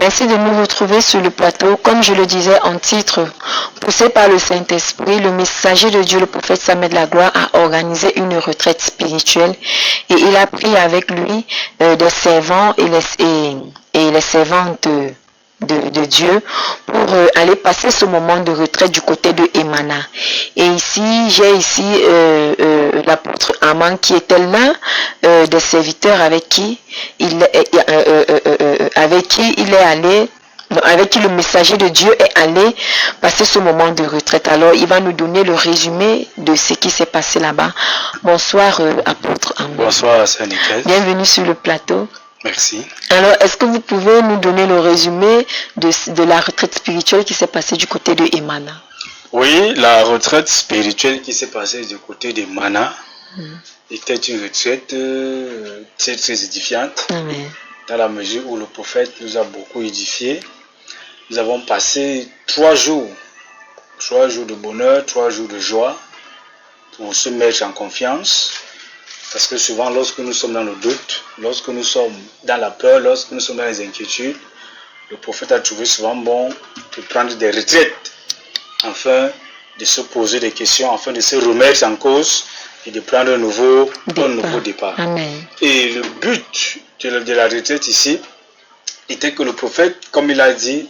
Merci de nous retrouver sur le plateau. Comme je le disais en titre, poussé par le Saint-Esprit, le messager de Dieu, le prophète Samuel Lagloire, a organisé une retraite spirituelle et il a pris avec lui des servants et les servantes de Dieu pour aller passer ce moment de retraite du côté de Emana. Et ici, j'ai ici l'apôtre Aman qui était l'un des serviteurs avec qui il est allé, avec qui le messager de Dieu est allé passer ce moment de retraite. Alors, il va nous donner le résumé de ce qui s'est passé là-bas. Bonsoir, apôtre Aman. Bonsoir, Sœur Nickel. Bienvenue sur le plateau. Merci. Alors, est-ce que vous pouvez nous donner le résumé de la retraite spirituelle qui s'est passée du côté de Emana? Oui, la retraite spirituelle qui s'est passée du côté de Mana était une retraite très très édifiante. Amen. Dans la mesure où le prophète nous a beaucoup édifiés. Nous avons passé 3 jours de bonheur, 3 jours de joie pour se mettre en confiance. Parce que souvent, lorsque nous sommes dans le doute, lorsque nous sommes dans la peur, lorsque nous sommes dans les inquiétudes, le prophète a trouvé souvent bon de prendre des retraites afin de se poser des questions, afin de se remettre en cause et de prendre un nouveau départ. Amen. Et le but de la retraite ici était que le prophète, comme il a dit,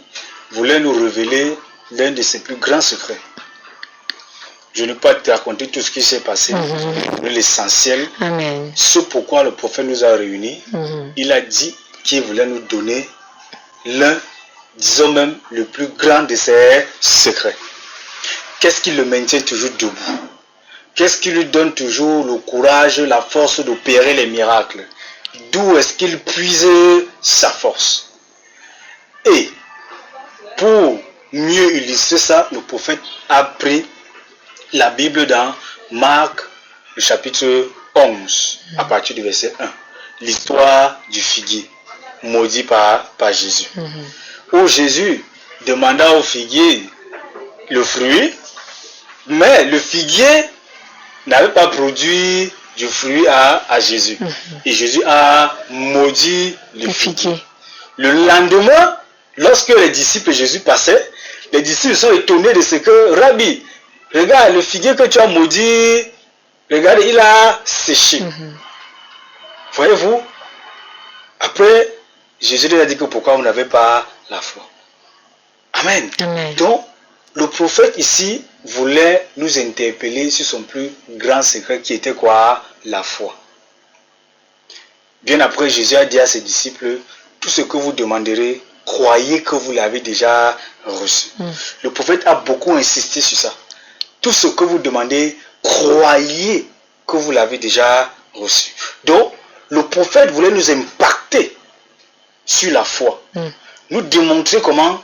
voulait nous révéler l'un de ses plus grands secrets. Je ne peux pas te raconter tout ce qui s'est passé, mais l'essentiel, ce pourquoi le prophète nous a réunis, il a dit qu'il voulait nous donner l'un, disons même, le plus grand de ses secrets. Qu'est-ce qui le maintient toujours debout? Qu'est-ce qui lui donne toujours le courage, la force d'opérer les miracles? D'où est-ce qu'il puise sa force? Et pour mieux illustrer ça, le prophète a pris la Bible dans Marc, le chapitre 11, à partir du verset 1. L'histoire du figuier, maudit par Jésus. Où Jésus demanda au figuier le fruit, mais le figuier n'avait pas produit du fruit à Jésus. Et Jésus a maudit le figuier. Le lendemain, lorsque les disciples de Jésus passaient, les disciples sont étonnés de ce que Rabbi, regarde, le figuier que tu as maudit, regarde, il a séché. Voyez-vous? Après, Jésus lui a dit que pourquoi vous n'avez pas la foi. Amen. Donc, le prophète ici voulait nous interpeller sur son plus grand secret qui était quoi? La foi. Bien après, Jésus a dit à ses disciples, tout ce que vous demanderez, croyez que vous l'avez déjà reçu. Le prophète a beaucoup insisté sur ça. Tout ce que vous demandez, croyez que vous l'avez déjà reçu. Donc, le prophète voulait nous impacter sur la foi. Nous démontrer comment,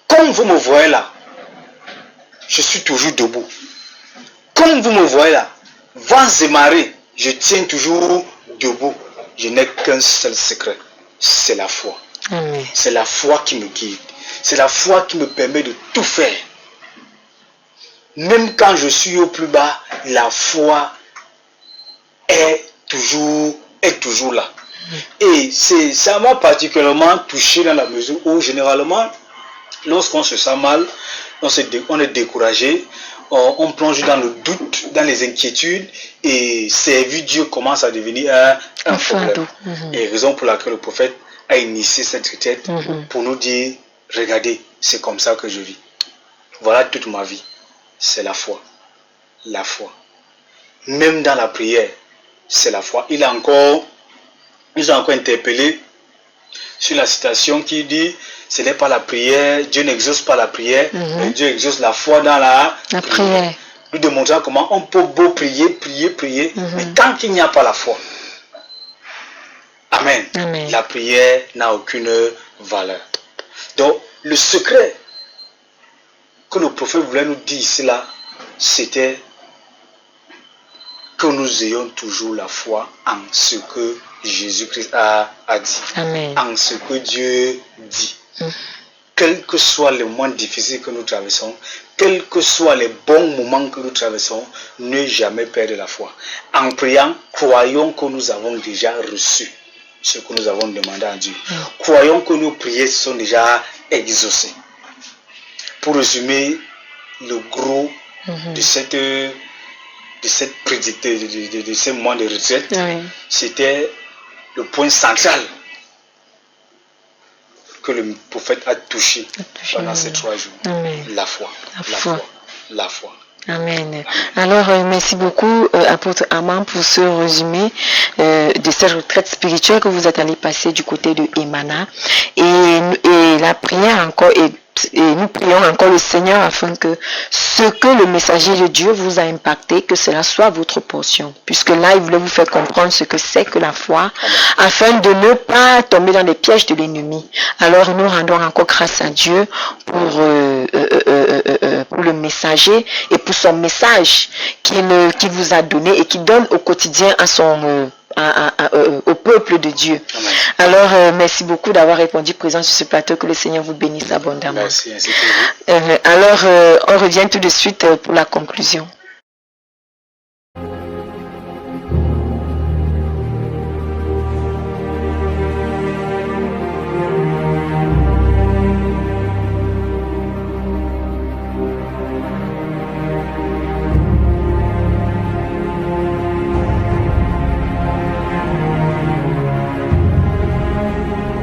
comme vous me voyez là, je suis toujours debout. Comme vous me voyez là, vents et marées, je tiens toujours debout. Je n'ai qu'un seul secret, c'est la foi. C'est la foi qui me guide. C'est la foi qui me permet de tout faire. Même quand je suis au plus bas, la foi est toujours là. Et ça m'a particulièrement touché dans la mesure où généralement, lorsqu'on se sent mal, on est découragé, on plonge dans le doute, dans les inquiétudes, et servir Dieu commence à devenir un problème. Et raison pour laquelle le prophète a initié cette retraite pour nous dire, regardez, c'est comme ça que je vis. Voilà toute ma vie. C'est la foi. La foi. Même dans la prière, c'est la foi. Ils ont encore interpellé sur la citation qui dit, ce n'est pas la prière, Dieu n'exauce pas la prière, mais Dieu exauce la foi dans la prière. Nous démontrons comment on peut beau prier, mais tant qu'il n'y a pas la foi, Amen. La prière n'a aucune valeur. Donc, le secret que le prophète voulait nous dire ici là, c'était que nous ayons toujours la foi en ce que Jésus-Christ a dit. En ce que Dieu dit. Quels que soient les moments difficiles que nous traversons, quels que soient les bons moments que nous traversons, ne jamais perdre la foi. En priant, croyons que nous avons déjà reçu. ce que nous avons demandé à Dieu. Croyons que nos prières sont déjà exaucées. Pour résumer le gros de cette prédicte, de ce mois de retraite, c'était le point central que le prophète a touché pendant ces 3 jours. La foi. La foi. Amen. Alors, merci beaucoup, apôtre Amand, pour ce résumé de cette retraite spirituelle que vous êtes allé passer du côté de Emana. Et la prière encore et nous prions encore le Seigneur afin que ce que le messager de Dieu vous a impacté, que cela soit votre portion. Puisque là, il voulait vous faire comprendre ce que c'est que la foi, afin de ne pas tomber dans les pièges de l'ennemi. Alors, nous rendons encore grâce à Dieu pour le messager et pour son message qu'il vous a donné et qu'il donne au quotidien à son... au peuple de Dieu. Amen. Alors, merci beaucoup d'avoir répondu présent sur ce plateau. Que le Seigneur vous bénisse abondamment. Merci, ainsi que vous. Alors, on revient tout de suite pour la conclusion.